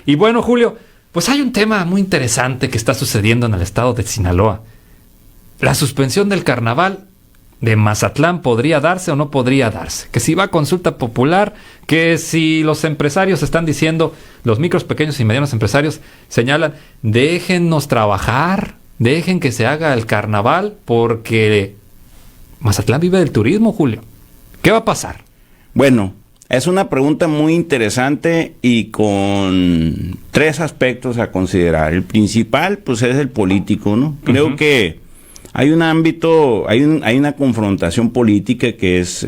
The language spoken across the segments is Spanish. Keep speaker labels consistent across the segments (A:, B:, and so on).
A: Y bueno, Julio, pues hay un tema muy interesante que está sucediendo en el estado de Sinaloa. La suspensión del carnaval de Mazatlán podría darse o no podría darse. Que si va a consulta popular, que si los empresarios están diciendo, los micros, pequeños y medianos empresarios señalan, déjennos trabajar, dejen que se haga el carnaval, porque Mazatlán vive del turismo, Julio. ¿Qué va a pasar?
B: Bueno, es una pregunta muy interesante y con 3 aspectos a considerar. El principal, pues, es el político, ¿no? Creo que hay un ámbito, hay una confrontación política que es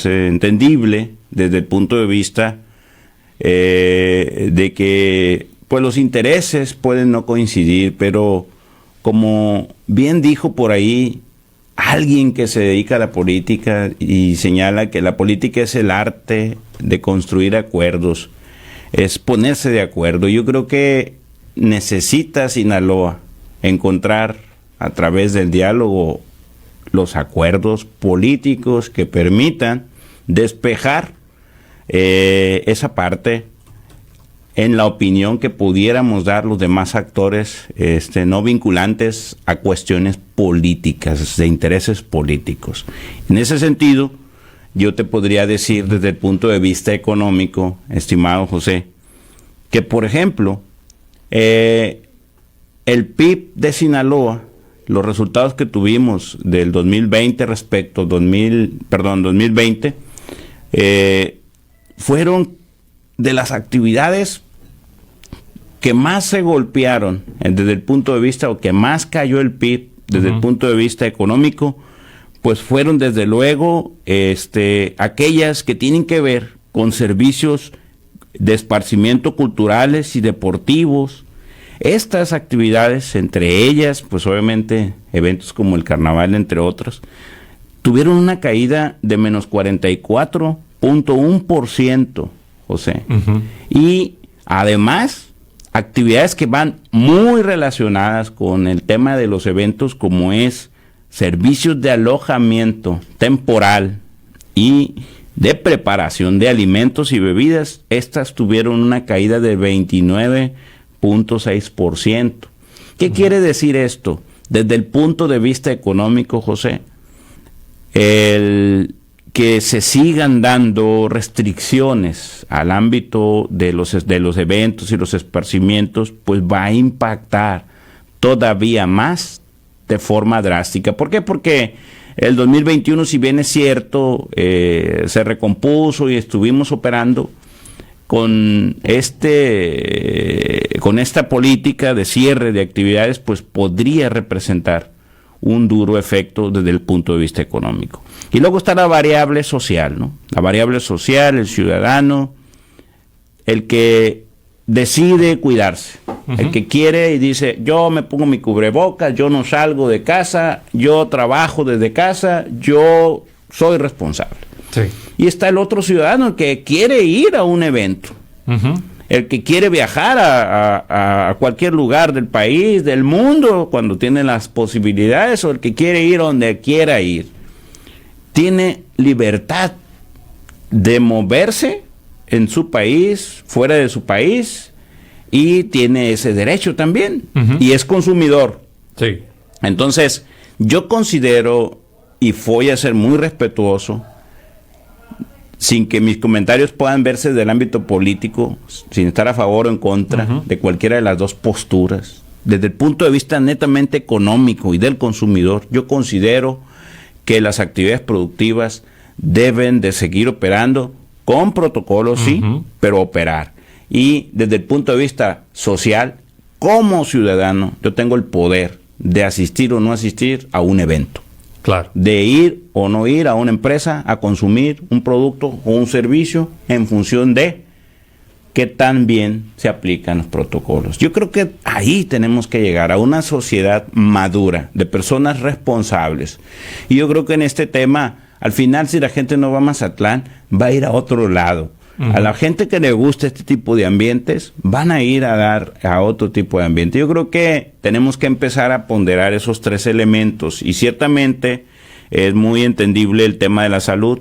B: entendible desde el punto de vista de que, pues, los intereses pueden no coincidir, pero como bien dijo por ahí alguien que se dedica a la política y señala que la política es el arte de construir acuerdos, es ponerse de acuerdo. Yo creo que necesita Sinaloa encontrar a través del diálogo los acuerdos políticos que permitan despejar esa parte en la opinión que pudiéramos dar los demás actores no vinculantes a cuestiones políticas, de intereses políticos. En ese sentido, yo te podría decir desde el punto de vista económico, estimado José, que por ejemplo, el PIB de Sinaloa, los resultados que tuvimos del 2020 respecto 2020, fueron de las actividades que más se golpearon desde el punto de vista, o que más cayó el PIB desde el punto de vista económico, pues fueron desde luego aquellas que tienen que ver con servicios de esparcimiento culturales y deportivos. Estas actividades, entre ellas, pues obviamente eventos como el carnaval, entre otros, tuvieron una caída de menos 44.1%, José. Y además, actividades que van muy relacionadas con el tema de los eventos, como es servicios de alojamiento temporal y de preparación de alimentos y bebidas, estas tuvieron una caída de 29.6%. ¿Qué quiere decir esto? Desde el punto de vista económico, José, el que se sigan dando restricciones al ámbito de los eventos y los esparcimientos, pues va a impactar todavía más de forma drástica. ¿Por qué? Porque el 2021, si bien es cierto, se recompuso y estuvimos operando con esta política de cierre de actividades, pues podría representar un duro efecto desde el punto de vista económico. Y luego está la variable social, ¿no? La variable social, el ciudadano, el que decide cuidarse, el que quiere y dice, yo me pongo mi cubrebocas, yo no salgo de casa, yo trabajo desde casa, yo soy responsable.
A: Sí.
B: Y está el otro ciudadano, el que quiere ir a un evento, el que quiere viajar a cualquier lugar del país, del mundo, cuando tiene las posibilidades, o el que quiere ir donde quiera ir. Tiene libertad de moverse en su país, fuera de su país, y tiene ese derecho también, y es consumidor.
A: Sí.
B: Entonces, yo considero, y voy a ser muy respetuoso, sin que mis comentarios puedan verse del ámbito político, sin estar a favor o en contra de cualquiera de las dos posturas, desde el punto de vista netamente económico y del consumidor, yo considero que las actividades productivas deben de seguir operando con protocolos, sí, pero operar. Y desde el punto de vista social, como ciudadano, yo tengo el poder de asistir o no asistir a un evento.
A: Claro.
B: De ir o no ir a una empresa a consumir un producto o un servicio en función de qué tan bien se aplican los protocolos. Yo creo que ahí tenemos que llegar a una sociedad madura, de personas responsables. Y yo creo que en este tema, al final, si la gente no va a Mazatlán, va a ir a otro lado. A la gente que le gusta este tipo de ambientes, van a ir a dar a otro tipo de ambiente. Yo creo que tenemos que empezar a ponderar esos 3 elementos. Y ciertamente es muy entendible el tema de la salud.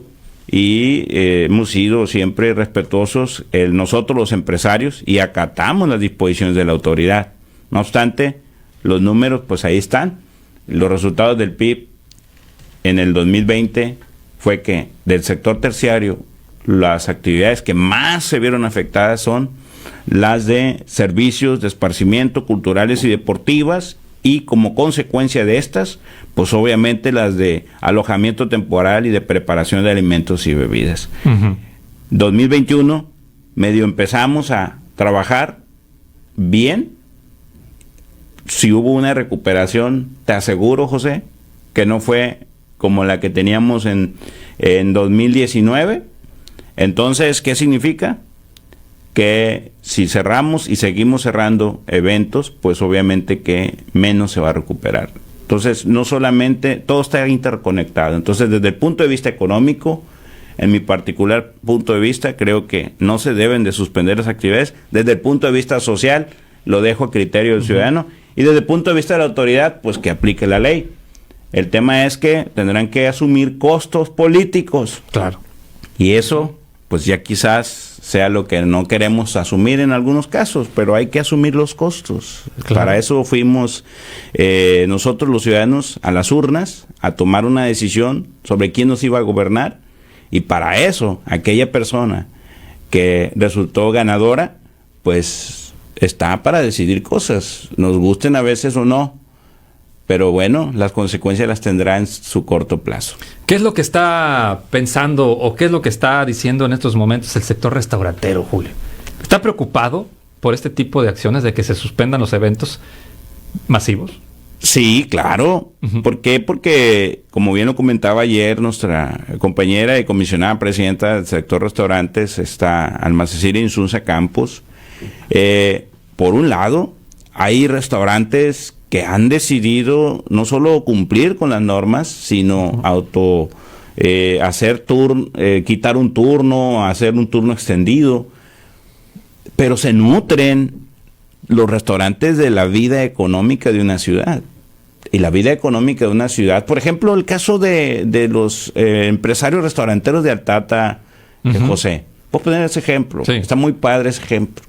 B: y hemos sido siempre respetuosos nosotros los empresarios y acatamos las disposiciones de la autoridad. No obstante, los números pues ahí están. Los resultados del PIB en el 2020 fue que del sector terciario las actividades que más se vieron afectadas son las de servicios de esparcimiento, culturales y deportivas, y como consecuencia de estas, pues obviamente las de alojamiento temporal y de preparación de alimentos y bebidas. 2021, medio empezamos a trabajar bien. Si hubo una recuperación, te aseguro, José, que no fue como la que teníamos en 2019. Entonces, ¿qué significa? Que si cerramos y seguimos cerrando eventos, pues obviamente que menos se va a recuperar. Entonces, no solamente, todo está interconectado. Entonces, desde el punto de vista económico, en mi particular punto de vista, creo que no se deben de suspender las actividades. Desde el punto de vista social, lo dejo a criterio del ciudadano. Y desde el punto de vista de la autoridad, pues que aplique la ley. El tema es que tendrán que asumir costos políticos.
A: Claro.
B: Y eso, pues ya quizás sea lo que no queremos asumir en algunos casos, pero hay que asumir los costos. Claro. Para eso fuimos nosotros los ciudadanos a las urnas a tomar una decisión sobre quién nos iba a gobernar, y para eso aquella persona que resultó ganadora, pues está para decidir cosas, nos gusten a veces o no. Pero bueno, las consecuencias las tendrá en su corto plazo.
A: ¿Qué es lo que está pensando o qué es lo que está diciendo en estos momentos el sector restaurantero, Julio? ¿Está preocupado por este tipo de acciones de que se suspendan los eventos masivos?
B: Sí, claro. ¿Por qué? Porque, como bien lo comentaba ayer nuestra compañera y comisionada presidenta del sector restaurantes, Alma Cecilia Insunza Campos, por un lado, hay restaurantes que han decidido no solo cumplir con las normas, sino quitar un turno, hacer un turno extendido, pero se nutren los restaurantes de la vida económica de una ciudad. Y la vida económica de una ciudad, por ejemplo, el caso de los empresarios restauranteros de Altata, José, puedo poner ese ejemplo, sí. Está muy padre ese ejemplo.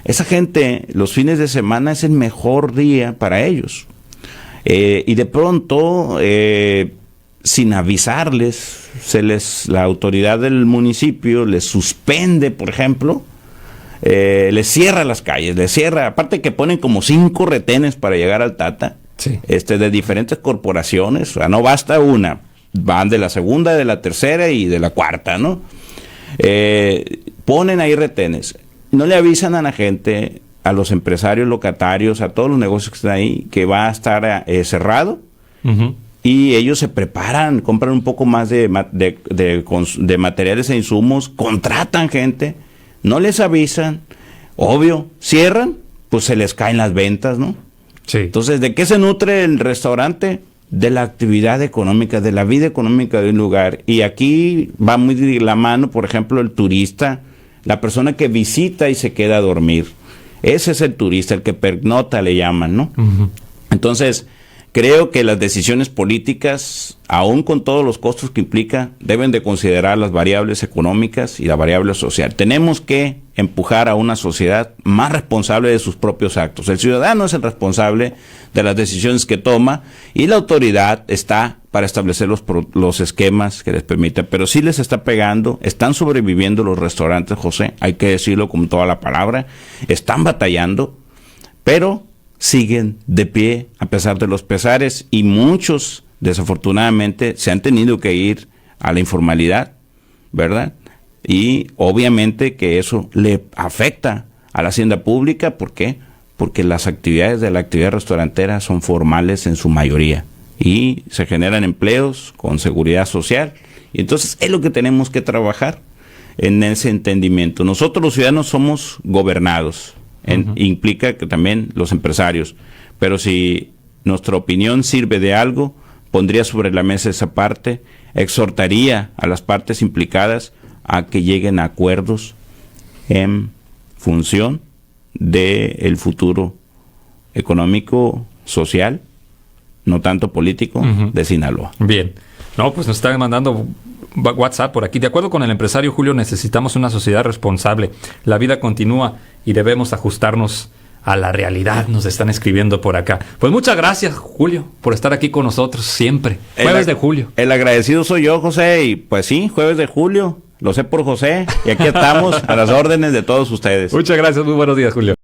B: Esa gente, los fines de semana es el mejor día para ellos. Y de pronto, sin avisarles, la autoridad del municipio les suspende, por ejemplo, les cierra las calles, aparte que ponen como 5 retenes para llegar al Tata, sí. De diferentes corporaciones, o sea, no basta una, van de la segunda, de la tercera y de la cuarta, ¿no? Ponen ahí retenes. No le avisan a la gente, a los empresarios locatarios, a todos los negocios que están ahí, que va a estar cerrado. Y ellos se preparan, compran un poco más de materiales e insumos, contratan gente, no les avisan, obvio, cierran, pues se les caen las ventas, ¿no? Sí. Entonces, ¿de qué se nutre el restaurante? De la actividad económica, de la vida económica de un lugar. Y aquí va muy de la mano, por ejemplo, el turista, la persona que visita y se queda a dormir. Ese es el turista, el que pernocta le llaman, ¿no? Entonces, creo que las decisiones políticas, aún con todos los costos que implica, deben de considerar las variables económicas y la variable social. Tenemos que empujar a una sociedad más responsable de sus propios actos. El ciudadano es el responsable de las decisiones que toma y la autoridad está para establecer los esquemas que les permitan. Pero sí les está pegando, están sobreviviendo los restaurantes, José, hay que decirlo con toda la palabra, están batallando, pero siguen de pie a pesar de los pesares, y muchos desafortunadamente se han tenido que ir a la informalidad, ¿verdad? Y obviamente que eso le afecta a la hacienda pública. ¿Por qué? Porque las actividades de la actividad restaurantera son formales en su mayoría y se generan empleos con seguridad social, y entonces es lo que tenemos que trabajar en ese entendimiento. Nosotros los ciudadanos somos gobernados, implica que también los empresarios, pero si nuestra opinión sirve de algo, pondría sobre la mesa esa parte, exhortaría a las partes implicadas a que lleguen a acuerdos en función del futuro económico, social, no tanto político, de Sinaloa.
A: Bien. No, pues nos están mandando WhatsApp por aquí. De acuerdo con el empresario Julio, necesitamos una sociedad responsable. La vida continúa y debemos ajustarnos a la realidad, nos están escribiendo por acá. Pues muchas gracias, Julio, por estar aquí con nosotros siempre. Jueves de julio.
B: El agradecido soy yo, José, y pues sí, jueves de julio. Lo sé por José, y aquí estamos a las órdenes de todos ustedes.
A: Muchas gracias, muy buenos días, Julio.